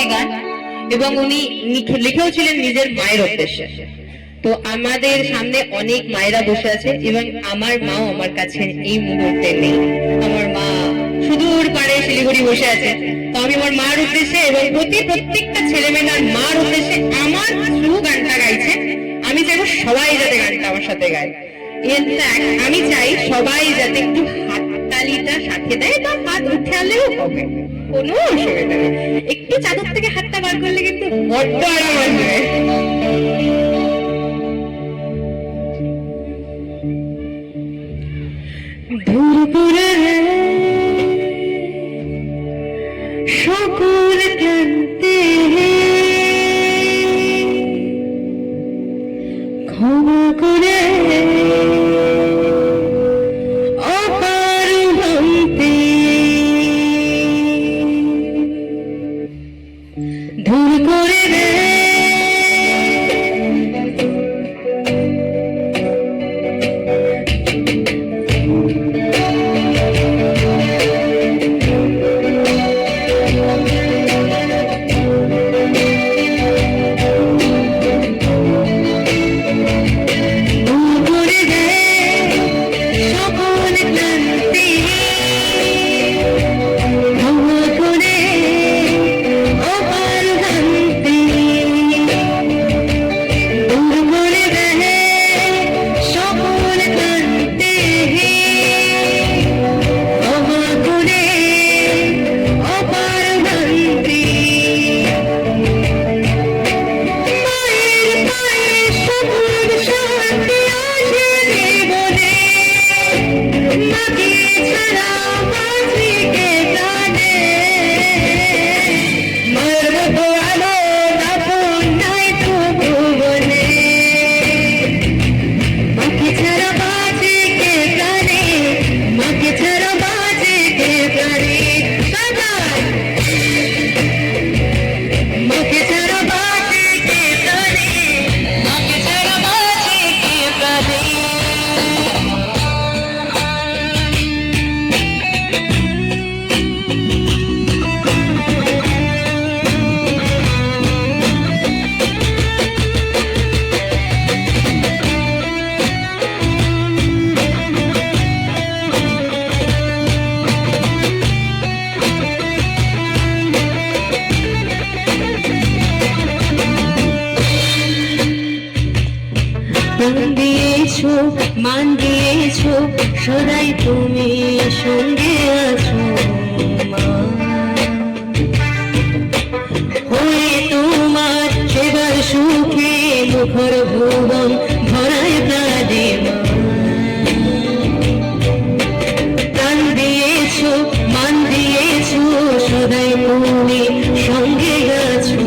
একটি গান এবং উনি লিখেও ছিলেন নিজের মায়ের উদ্দেশ্যে। তো আমাদের সামনে অনেক মায়েরা বসে আছে এবং আমার মাও আমার কাছে এই মুহূর্তে নেই। আমার মা সুদূর পারে শিলিগুড়ি বসে আছে। তো আমি আমার মার উদ্দেশ্যে এবং প্রত্যেকটা ছেলেমেয়ের মার উদ্দেশ্যে আমার থ্রু গানটা গাইছে। আমি চাইবো সবাই যাতে গানটা আমার সাথে গায়। আমি চাই সবাই যাতে একটু হাততালিটা সাথে দেয়, বা হাত উঠে আনলেও হবে, কোনো অসুবিধা নেই। একটু চাদর থেকে হাতটা বার করলে কিন্তু বড্ড আরাম আসবে। দুপুরে সকল ক্লান্তি ক্ষমা করে অপার ভ্রান্তি দূর করে দে। দিয়েছো মান দিয়েছো সদাই তুমি সঙ্গে আছো হয়ে তোমার সেবার সুখে মুখর ভুবন ভরায় প্রাণে প্রাণ দিয়েছো মান দিয়েছো সদাই তুমি সঙ্গে আছো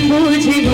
বুঝিব